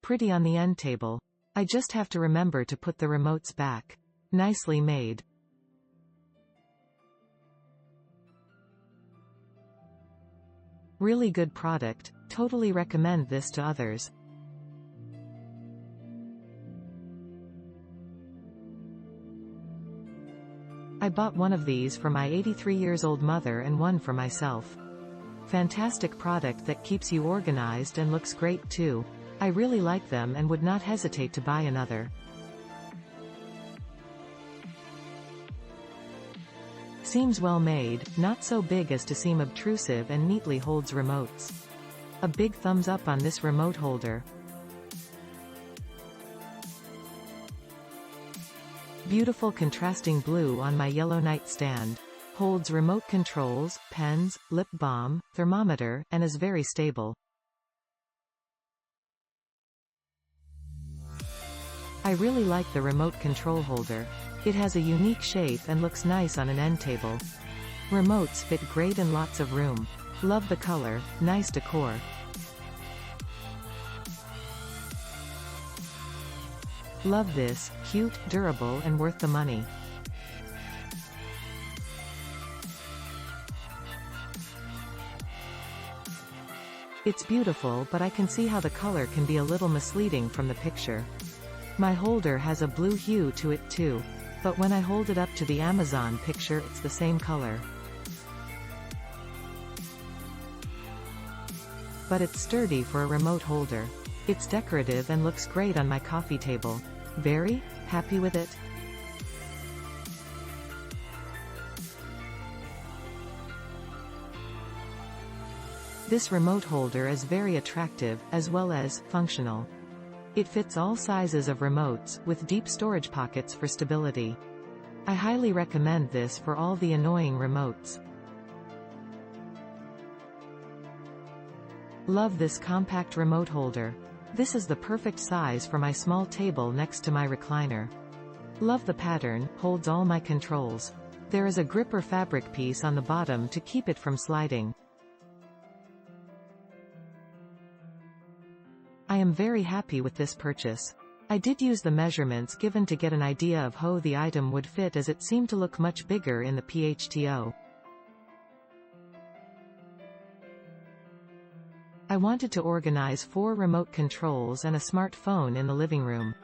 Pretty on the end table. I just have to remember to put the remotes back. Nicely made. Really good product, totally recommend this to others. I bought one of these for my 83-years-old mother and one for myself. Fantastic product that keeps you organized and looks great too. I really like them and would not hesitate to buy another. Seems well made, not so big as to seem obtrusive, and neatly holds remotes. A big thumbs up on this remote holder. Beautiful contrasting blue on my yellow nightstand. Holds remote controls, pens, lip balm, thermometer, and is very stable. I really like the remote control holder. It has a unique shape and looks nice on an end table. Remotes fit great in lots of room. Love the color, nice decor. Love this, cute, durable and worth the money. It's beautiful, but I can see how the color can be a little misleading from the picture. My holder has a blue hue to it too. But when I hold it up to the Amazon picture, it's the same color. But it's sturdy for a remote holder. It's decorative and looks great on my coffee table. Very happy with it. This remote holder is very attractive, as well as functional. It fits all sizes of remotes, with deep storage pockets for stability. I highly recommend this for all the annoying remotes. Love this compact remote holder. This is the perfect size for my small table next to my recliner. Love the pattern, holds all my controls. There is a gripper fabric piece on the bottom to keep it from sliding. I am very happy with this purchase. I did use the measurements given to get an idea of how the item would fit, as it seemed to look much bigger in the PHTO. I wanted to organize 4 remote controls and a smartphone in the living room.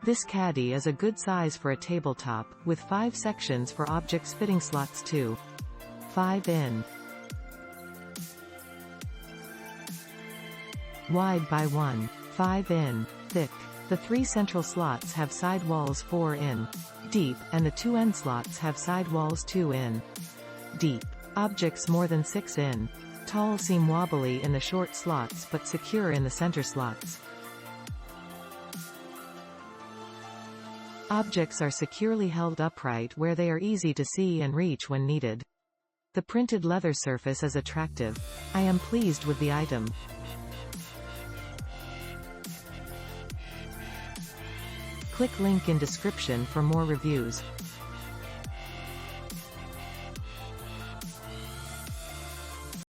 This Caddy is a good size for a tabletop, with 5 sections for objects fitting slots too. 5 in. Wide by 1. 5 in. Thick. The 3 central slots have side walls 4 in. Deep, and the 2 end slots have side walls 2 in. Deep. Objects more than 6 in. Tall seem wobbly in the short slots but secure in the center slots. Objects are securely held upright where they are easy to see and reach when needed. The printed leather surface is attractive. I am pleased with the item. Click link in description for more reviews.